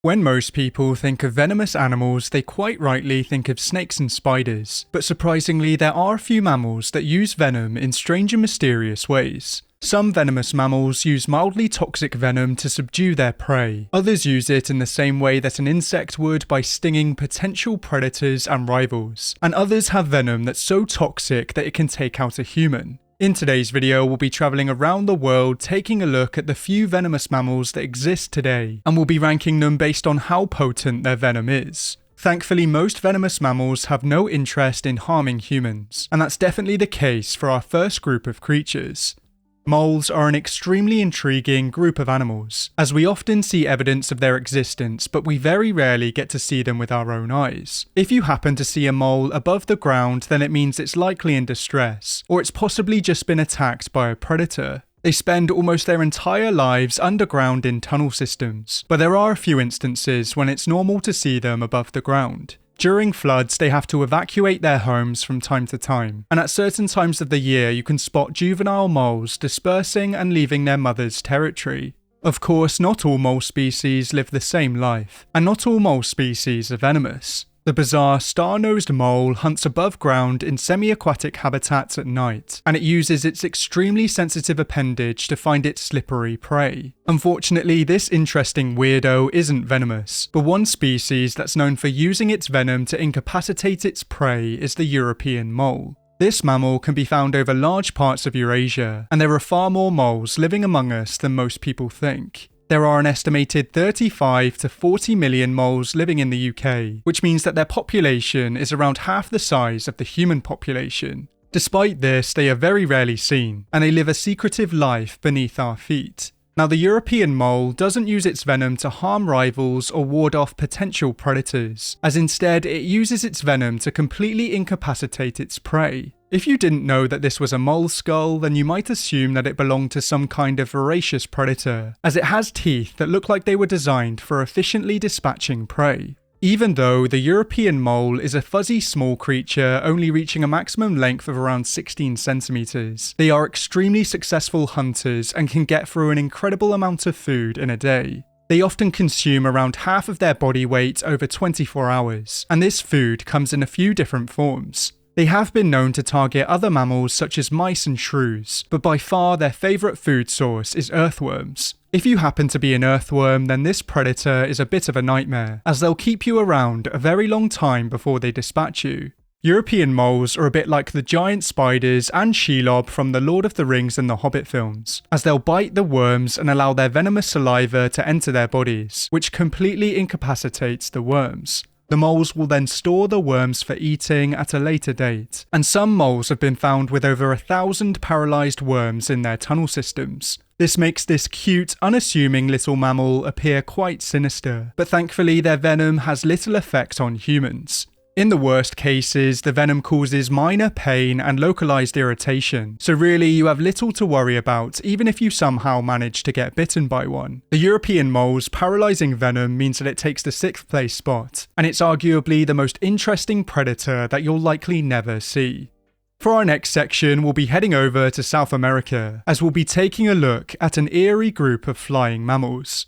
When most people think of venomous animals, they quite rightly think of snakes and spiders, but surprisingly there are a few mammals that use venom in strange and mysterious ways. Some venomous mammals use mildly toxic venom to subdue their prey. Others use it in the same way that an insect would by stinging potential predators and rivals. And others have venom that's so toxic that it can take out a human. In today's video, we'll be travelling around the world taking a look at the few venomous mammals that exist today, and we'll be ranking them based on how potent their venom is. Thankfully, most venomous mammals have no interest in harming humans, and that's definitely the case for our first group of creatures. Moles are an extremely intriguing group of animals, as we often see evidence of their existence, but we very rarely get to see them with our own eyes. If you happen to see a mole above the ground, then it means it's likely in distress, or it's possibly just been attacked by a predator. They spend almost their entire lives underground in tunnel systems, but there are a few instances when it's normal to see them above the ground. During floods, they have to evacuate their homes from time to time, and at certain times of the year you can spot juvenile moles dispersing and leaving their mother's territory. Of course, not all mole species live the same life, and not all mole species are venomous. The bizarre star-nosed mole hunts above ground in semi-aquatic habitats at night, and it uses its extremely sensitive appendage to find its slippery prey. Unfortunately, this interesting weirdo isn't venomous, but one species that's known for using its venom to incapacitate its prey is the European mole. This mammal can be found over large parts of Eurasia, and there are far more moles living among us than most people think. There are an estimated 35 to 40 million moles living in the UK, which means that their population is around half the size of the human population. Despite this, they are very rarely seen, and they live a secretive life beneath our feet. Now, the European mole doesn't use its venom to harm rivals or ward off potential predators, as instead it uses its venom to completely incapacitate its prey. If you didn't know that this was a mole skull, then you might assume that it belonged to some kind of voracious predator, as it has teeth that look like they were designed for efficiently dispatching prey. Even though the European mole is a fuzzy small creature only reaching a maximum length of around 16 centimeters, they are extremely successful hunters and can get through an incredible amount of food in a day. They often consume around half of their body weight over 24 hours, and this food comes in a few different forms. They have been known to target other mammals such as mice and shrews, but by far their favourite food source is earthworms. If you happen to be an earthworm, then this predator is a bit of a nightmare, as they'll keep you around a very long time before they dispatch you. European moles are a bit like the giant spiders and Shelob from the Lord of the Rings and the Hobbit films, as they'll bite the worms and allow their venomous saliva to enter their bodies, which completely incapacitates the worms. The moles will then store the worms for eating at a later date, and some moles have been found with over 1,000 paralysed worms in their tunnel systems. This makes this cute, unassuming little mammal appear quite sinister, but thankfully their venom has little effect on humans. In the worst cases, the venom causes minor pain and localized irritation, so really you have little to worry about even if you somehow manage to get bitten by one. The European mole's paralyzing venom means that it takes the 6th place spot, and it's arguably the most interesting predator that you'll likely never see. For our next section, we'll be heading over to South America, as we'll be taking a look at an eerie group of flying mammals.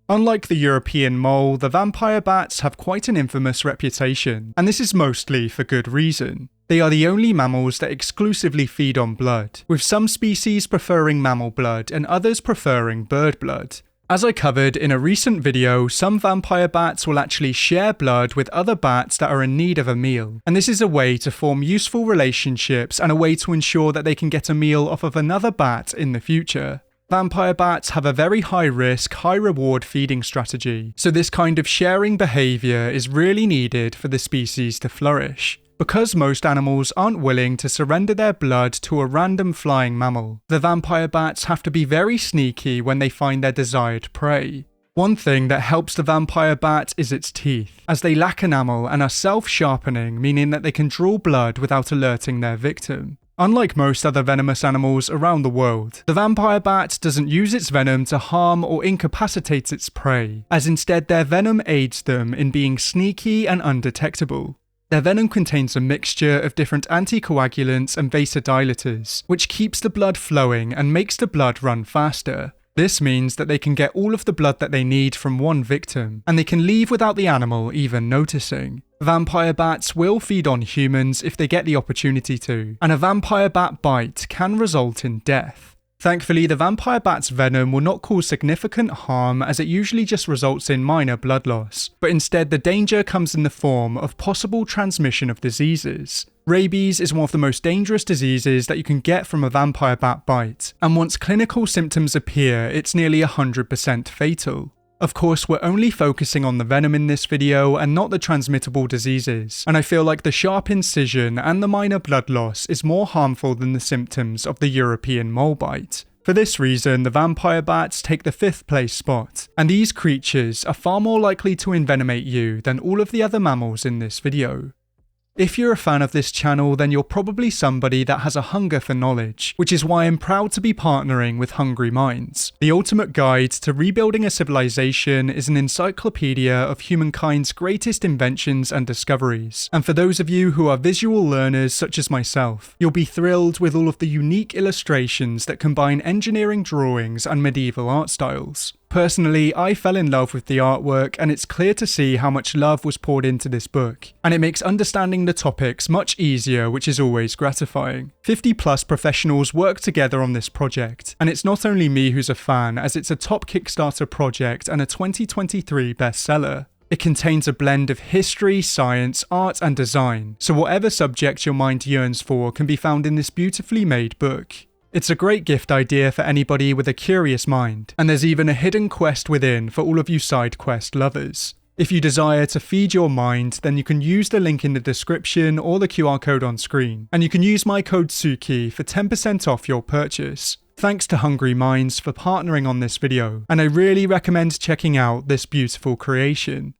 Unlike the European mole, the vampire bats have quite an infamous reputation, and this is mostly for good reason. They are the only mammals that exclusively feed on blood, with some species preferring mammal blood and others preferring bird blood. As I covered in a recent video, some vampire bats will actually share blood with other bats that are in need of a meal, and this is a way to form useful relationships and a way to ensure that they can get a meal off of another bat in the future. Vampire bats have a very high risk, high reward feeding strategy, so this kind of sharing behaviour is really needed for the species to flourish. Because most animals aren't willing to surrender their blood to a random flying mammal, the vampire bats have to be very sneaky when they find their desired prey. One thing that helps the vampire bat is its teeth, as they lack enamel and are self-sharpening, meaning that they can draw blood without alerting their victim. Unlike most other venomous animals around the world, the vampire bat doesn't use its venom to harm or incapacitate its prey, as instead their venom aids them in being sneaky and undetectable. Their venom contains a mixture of different anticoagulants and vasodilators, which keeps the blood flowing and makes the blood run faster. This means that they can get all of the blood that they need from one victim, and they can leave without the animal even noticing. Vampire bats will feed on humans if they get the opportunity to, and a vampire bat bite can result in death. Thankfully, the vampire bat's venom will not cause significant harm as it usually just results in minor blood loss, but instead the danger comes in the form of possible transmission of diseases. Rabies is one of the most dangerous diseases that you can get from a vampire bat bite, and once clinical symptoms appear, it's nearly 100% fatal. Of course, we're only focusing on the venom in this video and not the transmittable diseases, and I feel like the sharp incision and the minor blood loss is more harmful than the symptoms of the European mole bite. For this reason, the vampire bats take the 5th place spot, and these creatures are far more likely to envenomate you than all of the other mammals in this video. If you're a fan of this channel, then you're probably somebody that has a hunger for knowledge, which is why I'm proud to be partnering with Hungry Minds. The ultimate guide to rebuilding a civilization is an encyclopedia of humankind's greatest inventions and discoveries. And for those of you who are visual learners such as myself, you'll be thrilled with all of the unique illustrations that combine engineering drawings and medieval art styles. Personally, I fell in love with the artwork, and it's clear to see how much love was poured into this book, and it makes understanding the topics much easier, which is always gratifying. 50+ professionals work together on this project, and it's not only me who's a fan, as it's a top Kickstarter project and a 2023 bestseller. It contains a blend of history, science, art, and design, so whatever subject your mind yearns for can be found in this beautifully made book. It's a great gift idea for anybody with a curious mind, and there's even a hidden quest within for all of you side quest lovers. If you desire to feed your mind, then you can use the link in the description or the QR code on screen, and you can use my code Tsuki for 10% off your purchase. Thanks to Hungry Minds for partnering on this video, and I really recommend checking out this beautiful creation.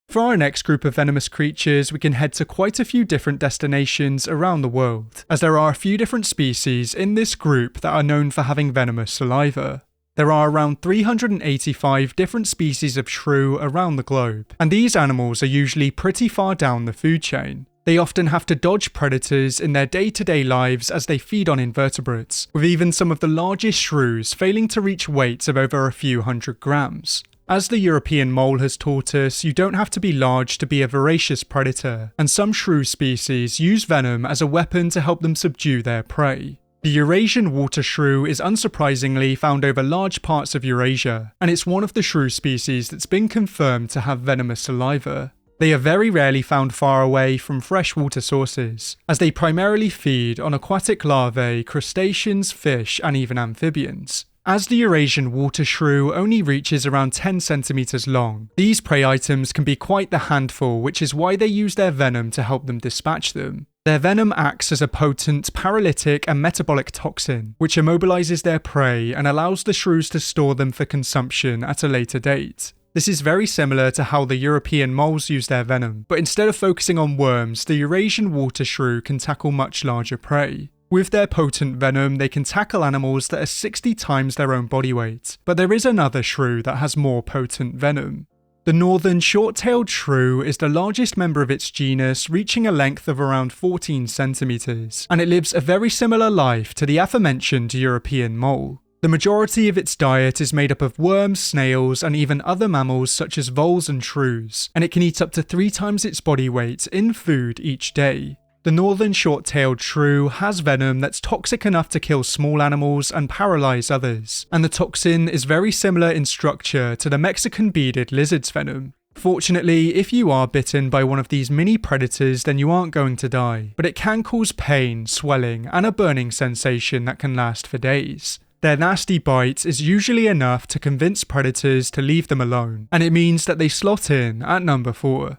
For our next group of venomous creatures, we can head to quite a few different destinations around the world, as there are a few different species in this group that are known for having venomous saliva. There are around 385 different species of shrew around the globe, and these animals are usually pretty far down the food chain. They often have to dodge predators in their day-to-day lives as they feed on invertebrates, with even some of the largest shrews failing to reach weights of over a few hundred grams. As the European mole has taught us, you don't have to be large to be a voracious predator, and some shrew species use venom as a weapon to help them subdue their prey. The Eurasian water shrew is unsurprisingly found over large parts of Eurasia, and it's one of the shrew species that's been confirmed to have venomous saliva. They are very rarely found far away from freshwater sources, as they primarily feed on aquatic larvae, crustaceans, fish, and even amphibians. As the Eurasian water shrew only reaches around 10 centimeters long, these prey items can be quite the handful, which is why they use their venom to help them dispatch them. Their venom acts as a potent paralytic and metabolic toxin, which immobilizes their prey and allows the shrews to store them for consumption at a later date. This is very similar to how the European moles use their venom, but instead of focusing on worms, the Eurasian water shrew can tackle much larger prey. With their potent venom, they can tackle animals that are 60 times their own body weight, but there is another shrew that has more potent venom. The northern short-tailed shrew is the largest member of its genus, reaching a length of around 14 centimeters, and it lives a very similar life to the aforementioned European mole. The majority of its diet is made up of worms, snails, and even other mammals such as voles and shrews, and it can eat up to 3 times its body weight in food each day. The northern short-tailed shrew has venom that's toxic enough to kill small animals and paralyze others, and the toxin is very similar in structure to the Mexican beaded lizard's venom. Fortunately, if you are bitten by one of these mini predators, then you aren't going to die, but it can cause pain, swelling, and a burning sensation that can last for days. Their nasty bite is usually enough to convince predators to leave them alone, and it means that they slot in at number 4.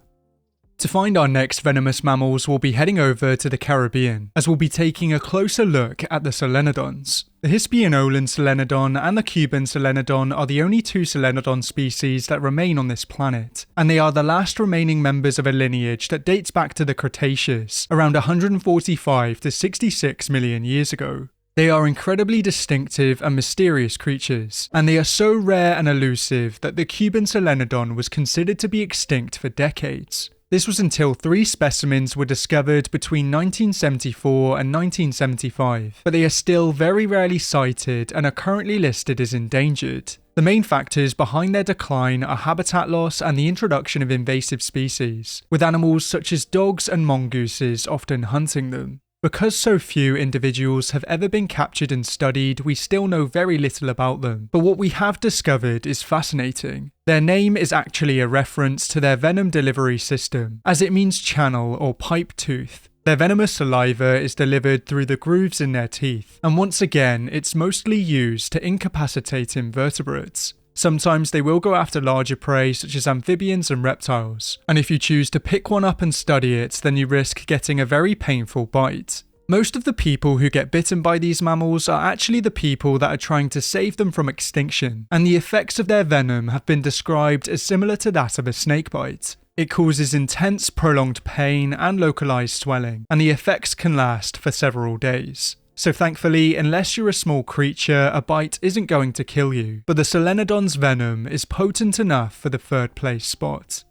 To find our next venomous mammals, we'll be heading over to the Caribbean, as we'll be taking a closer look at the Solenodons. The Hispaniolan Solenodon and the Cuban Solenodon are the only 2 Solenodon species that remain on this planet, and they are the last remaining members of a lineage that dates back to the Cretaceous, around 145 to 66 million years ago. They are incredibly distinctive and mysterious creatures, and they are so rare and elusive that the Cuban Solenodon was considered to be extinct for decades. This was until 3 specimens were discovered between 1974 and 1975, but they are still very rarely sighted and are currently listed as endangered. The main factors behind their decline are habitat loss and the introduction of invasive species, with animals such as dogs and mongooses often hunting them. Because so few individuals have ever been captured and studied, we still know very little about them, but what we have discovered is fascinating. Their name is actually a reference to their venom delivery system, as it means channel or pipe tooth. Their venomous saliva is delivered through the grooves in their teeth, and once again, it's mostly used to incapacitate invertebrates. Sometimes they will go after larger prey such as amphibians and reptiles, and if you choose to pick one up and study it, then you risk getting a very painful bite. Most of the people who get bitten by these mammals are actually the people that are trying to save them from extinction, and the effects of their venom have been described as similar to that of a snakebite. It causes intense, prolonged pain and localized swelling, and the effects can last for several days. So thankfully, unless you're a small creature, a bite isn't going to kill you, but the Solenodons' venom is potent enough for the 3rd place spot.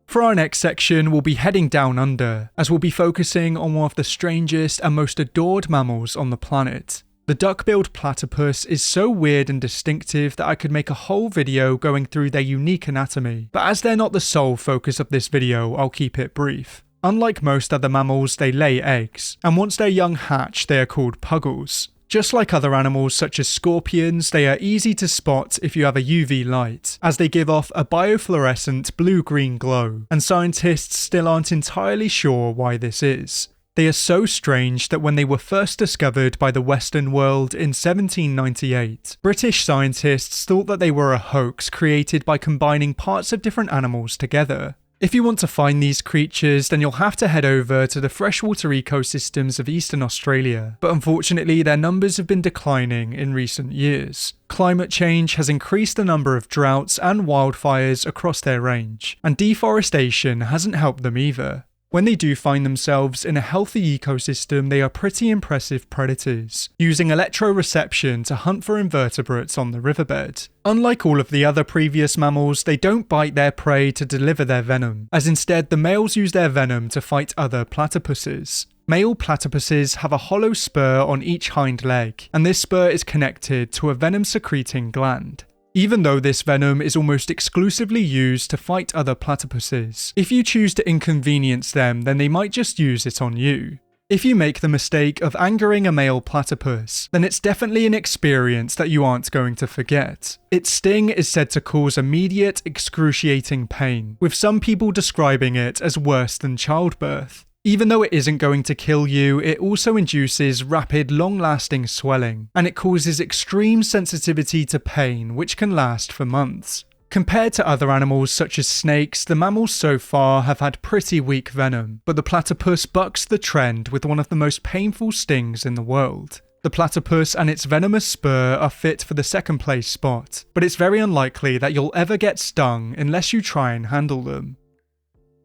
For our next section, we'll be heading down under, as we'll be focusing on one of the strangest and most adored mammals on the planet. The duck-billed platypus is so weird and distinctive that I could make a whole video going through their unique anatomy, but as they're not the sole focus of this video, I'll keep it brief. Unlike most other mammals, they lay eggs, and once their young hatch, they are called puggles. Just like other animals such as scorpions, they are easy to spot if you have a UV light, as they give off a biofluorescent blue-green glow, and scientists still aren't entirely sure why this is. They are so strange that when they were first discovered by the Western world in 1798, British scientists thought that they were a hoax created by combining parts of different animals together. If you want to find these creatures, then you'll have to head over to the freshwater ecosystems of Eastern Australia, but unfortunately their numbers have been declining in recent years. Climate change has increased the number of droughts and wildfires across their range, and deforestation hasn't helped them either. When they do find themselves in a healthy ecosystem, they are pretty impressive predators, using electroreception to hunt for invertebrates on the riverbed. Unlike all of the other previous mammals, they don't bite their prey to deliver their venom, as instead the males use their venom to fight other platypuses. Male platypuses have a hollow spur on each hind leg, and this spur is connected to a venom-secreting gland. Even though this venom is almost exclusively used to fight other platypuses, if you choose to inconvenience them, then they might just use it on you. If you make the mistake of angering a male platypus, then it's definitely an experience that you aren't going to forget. Its sting is said to cause immediate, excruciating pain, with some people describing it as worse than childbirth. Even though it isn't going to kill you, it also induces rapid, long-lasting swelling, and it causes extreme sensitivity to pain, which can last for months. Compared to other animals such as snakes, the mammals so far have had pretty weak venom, but the platypus bucks the trend with one of the most painful stings in the world. The platypus and its venomous spur are fit for the 2nd place spot, but it's very unlikely that you'll ever get stung unless you try and handle them.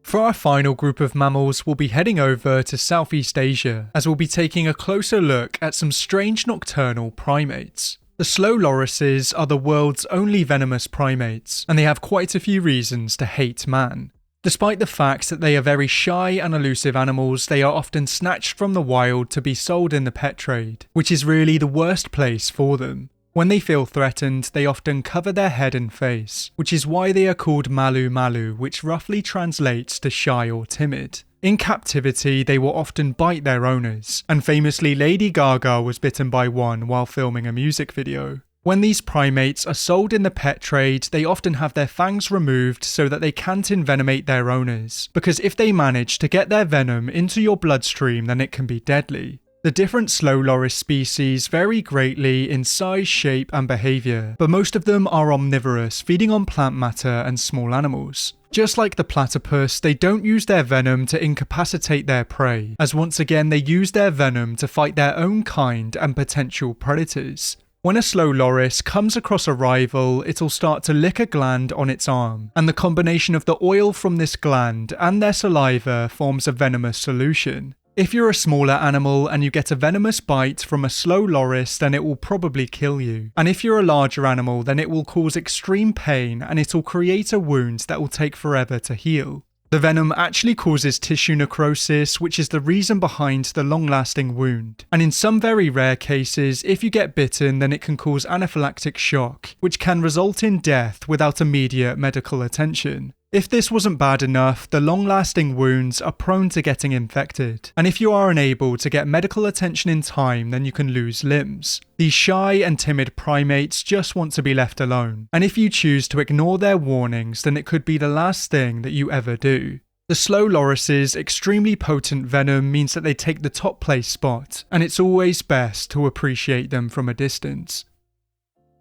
For our final group of mammals, we'll be heading over to Southeast Asia, as we'll be taking a closer look at some strange nocturnal primates. The slow lorises are the world's only venomous primates, and they have quite a few reasons to hate man. Despite the fact that they are very shy and elusive animals, they are often snatched from the wild to be sold in the pet trade, which is really the worst place for them. When they feel threatened, they often cover their head and face, which is why they are called malu malu, which roughly translates to shy or timid. In captivity, they will often bite their owners, and famously Lady Gaga was bitten by one while filming a music video. When these primates are sold in the pet trade, they often have their fangs removed so that they can't envenomate their owners, because if they manage to get their venom into your bloodstream, then it can be deadly. The different slow loris species vary greatly in size, shape, and behaviour, but most of them are omnivorous, feeding on plant matter and small animals. Just like the platypus, they don't use their venom to incapacitate their prey, as once again they use their venom to fight their own kind and potential predators. When a slow loris comes across a rival, it'll start to lick a gland on its arm, and the combination of the oil from this gland and their saliva forms a venomous solution. If you're a smaller animal and you get a venomous bite from a slow loris, then it will probably kill you. And if you're a larger animal, then it will cause extreme pain and it'll create a wound that will take forever to heal. The venom actually causes tissue necrosis, which is the reason behind the long-lasting wound. And in some very rare cases, if you get bitten, then it can cause anaphylactic shock, which can result in death without immediate medical attention. If this wasn't bad enough, the long-lasting wounds are prone to getting infected, and if you are unable to get medical attention in time, then you can lose limbs. These shy and timid primates just want to be left alone, and if you choose to ignore their warnings, then it could be the last thing that you ever do. The slow Lorises' extremely potent venom means that they take the top place spot, and it's always best to appreciate them from a distance.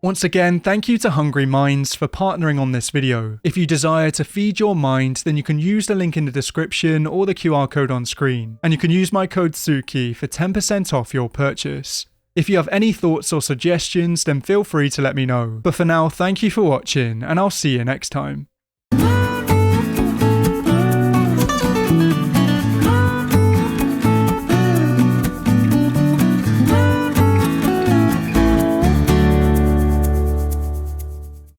Once again, thank you to Hungry Minds for partnering on this video. If you desire to feed your mind, then you can use the link in the description or the QR code on screen, and you can use my code Tsuki for 10% off your purchase. If you have any thoughts or suggestions, then feel free to let me know. But for now, thank you for watching, and I'll see you next time.